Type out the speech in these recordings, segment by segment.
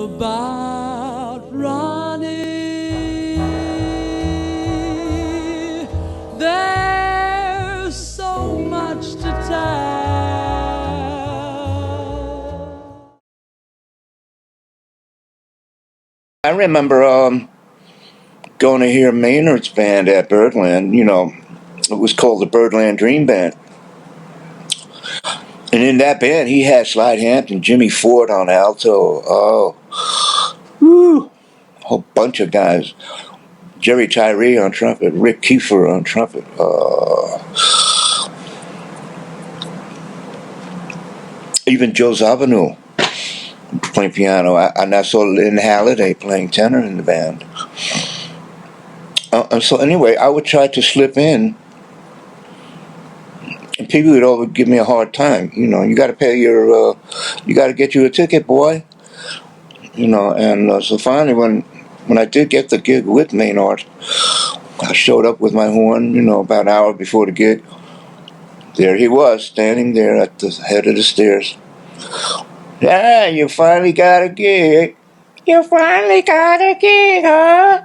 about Ronnie. There's so much to tell. I remember going to hear Maynard's band at Birdland. You know, it was called the Birdland Dream Band. And in that band, he had Slide Hampton, Jimmy Ford on alto. Oh, woo, a whole bunch of guys. Jerry Tyree on trumpet, Rick Kiefer on trumpet. Even Joe Zawinul playing piano. And I saw Lynn Halliday playing tenor in the band. So anyway, I would try to slip in. And people would always give me a hard time. You know, you got to pay your, you got to get you a ticket, boy. You know, and so finally when I did get the gig with Maynard, I showed up with my horn, you know, about an hour before the gig. There he was, standing there at the head of the stairs. Yeah, you finally got a gig. You finally got a gig, huh?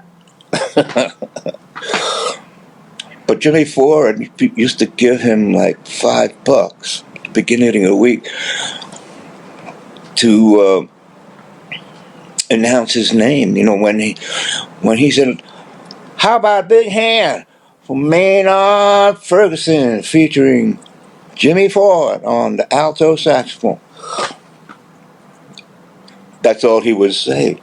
But Jimmy Ford used to give him like $5 at the beginning of the week to announce his name. You know, when he said, "How about a big hand for Maynard Ferguson featuring Jimmy Ford on the alto saxophone?" That's all he would say,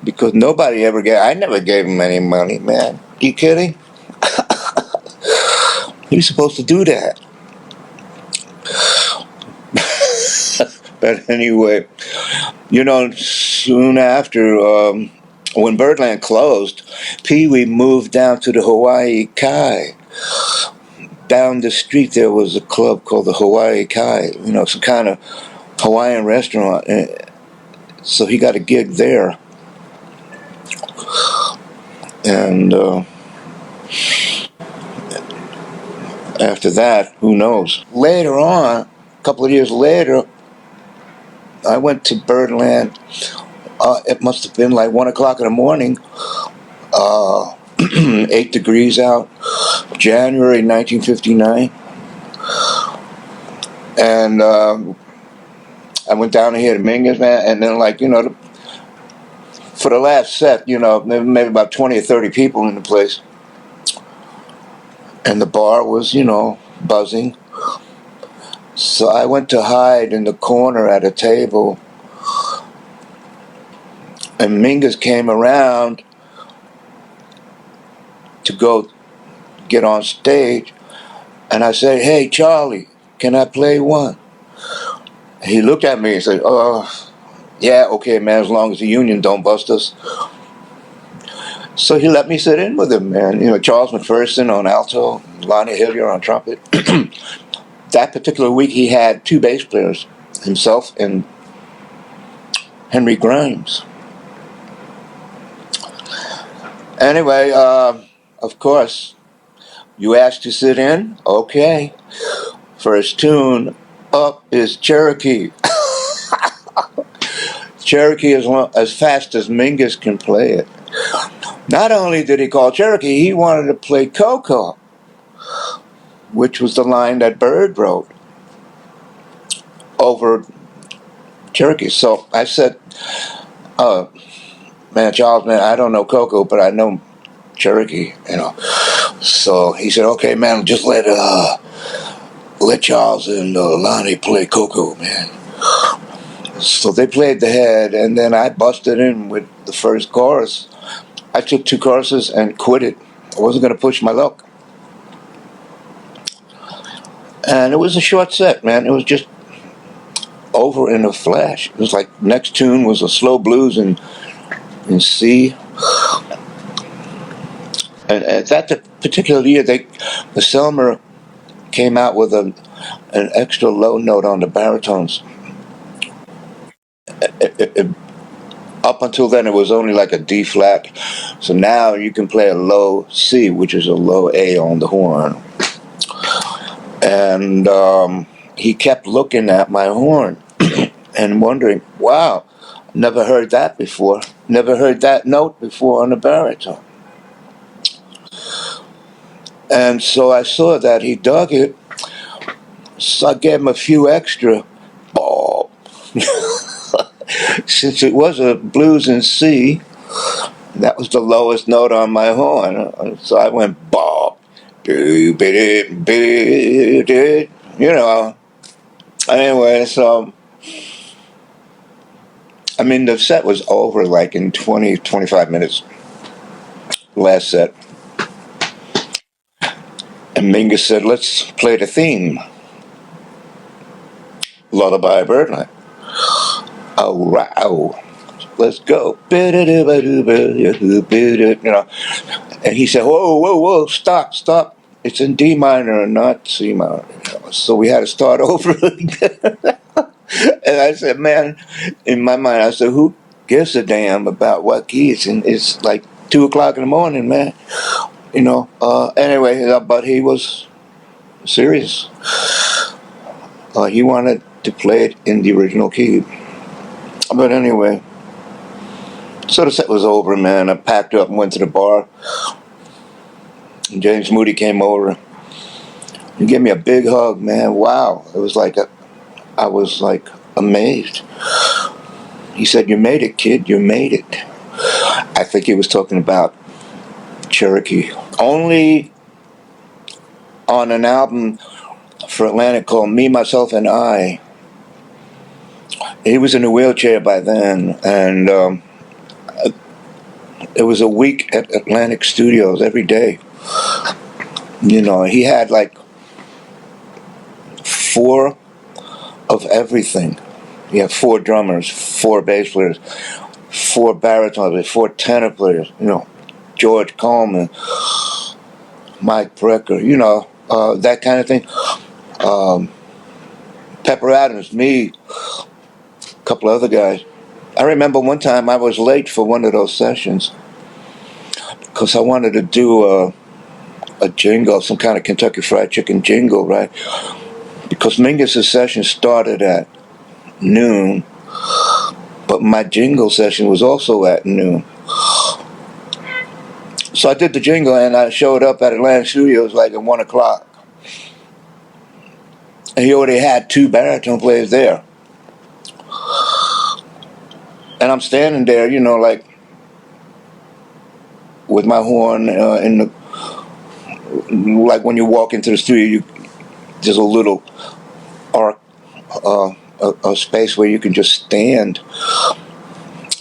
because nobody ever I never gave him any money, man. You kidding? He was supposed to do that. But anyway, you know, soon after, when Birdland closed, Pee Wee moved down to the Hawaii Kai. Down the street there was a club called the Hawaii Kai, you know, some kind of Hawaiian restaurant. So he got a gig there. And after that, who knows? Later on, a couple of years later, I went to Birdland. It must have been like 1 o'clock in the morning. 8 degrees out, January 1959. And I went down to hear the Mingus Band, and then, like, you know, for the last set, you know, maybe about 20 or 30 people in the place. And the bar was, you know, buzzing. So I went to hide in the corner at a table. And Mingus came around to go get on stage. And I said, "Hey, Charlie, can I play one?" He looked at me and said, "Oh, yeah, okay, man, as long as the union don't bust us." So he let me sit in with him, man. You know, Charles McPherson on alto, Lonnie Hillier on trumpet. That particular week, he had 2 bass players, himself and Henry Grimes. Anyway, of course, you asked to sit in? Okay. First tune up is Cherokee. Cherokee as fast as Mingus can play it. Not only did he call Cherokee, he wanted to play Coco, which was the line that Bird wrote over Cherokee. So I said, "Man, Charles, man, I don't know Coco, but I know Cherokee, you know." So he said, "Okay, man, just let Charles and Lonnie play Coco, man." So they played the head, and then I busted in with the first chorus. I took 2 choruses and quit it. I wasn't going to push my luck. And it was a short set, man. It was just over in a flash. It was like next tune was a slow blues in C. And at that particular year, the Selmer came out with an extra low note on the baritones. Up until then, it was only like a D flat. So now you can play a low C, which is a low A on the horn. And he kept looking at my horn and wondering, wow, Never heard that before. Never heard that note before on the baritone. And so I saw that he dug it. So I gave him a few extra. Bob. Since it was a blues in C, that was the lowest note on my horn. So I went Bob. You know. Anyway, so I mean, the set was over like in 20, 25 minutes. Last set. And Mingus said, let's play the theme. Lullaby Birdland. Oh, wow. Let's go. You know. And he said, whoa, stop. It's in D minor, not C minor. So we had to start over again. And I said, man, in my mind, I said, who gives a damn about what keys? And it's like 2 o'clock in the morning, man. You know, anyway, but he was serious. He wanted to play it in the original key. But anyway, so the set was over, man. I packed up and went to the bar. And James Moody came over. He gave me a big hug, man. Wow. It was like I was like amazed. He said, you made it, kid. You made it. I think he was talking about Cherokee. Only on an album for Atlantic called Me, Myself, and I. He was in a wheelchair by then, and it was a week at Atlantic Studios every day. You know, he had like 4 of everything. He had 4 drummers, 4 bass players, 4 baritones, 4 tenor players, you know, George Coleman, Mike Brecker, you know, that kind of thing. Pepper Adams, me, a couple of other guys. I remember one time I was late for one of those sessions because I wanted to do a jingle, some kind of Kentucky Fried Chicken jingle, right? Because Mingus' session started at noon, but my jingle session was also at noon. So I did the jingle and I showed up at Atlantic Studios like at 1 o'clock. And he already had 2 baritone players there. And I'm standing there, you know, like with my horn in the, like when you walk into the studio, there's a little arc, a space where you can just stand.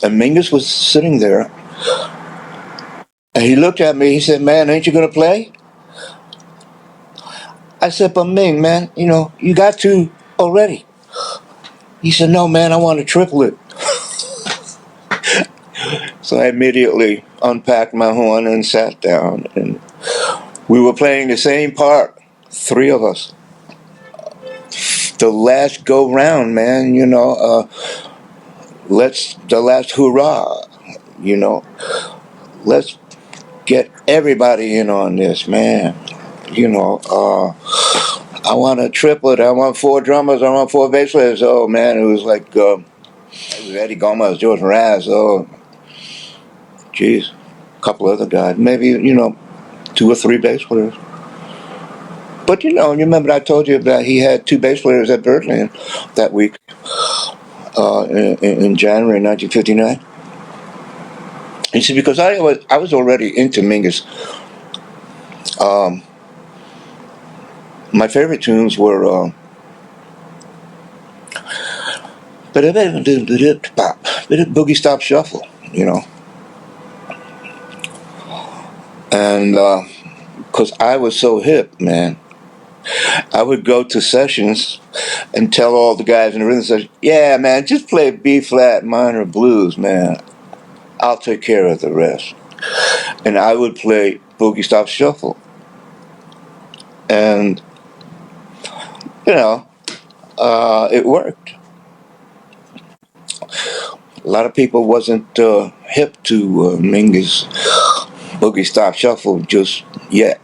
And Mingus was sitting there. And he looked at me, he said, man, ain't you going to play? I said, but Ming, man, you know, you got 2 already. He said, no, man, I want to triple it. So I immediately unpacked my horn and sat down. And we were playing the same part, 3 of us. The last go round, man, you know, the last hurrah, you know. Let's get everybody in on this, man. You know, I want a triplet. I want 4 drummers. I want 4 bass players. Oh, man, it was like, it was Eddie Gomez, George Mraz. Oh, geez, a couple other guys. Maybe, you know, 2 or 3 bass players. But, you know, you remember I told you that he had 2 bass players at Birdland that week in January 1959. He said, because I was already into Mingus. My favorite tunes were Boogie Stop Shuffle, you know. And because I was so hip, man, I would go to sessions and tell all the guys in the rhythm section, yeah, man, just play B-flat minor blues, man. I'll take care of the rest. And I would play Boogie Stop Shuffle. And, you know, it worked. A lot of people wasn't hip to Mingus Boogie Stop Shuffle just yet.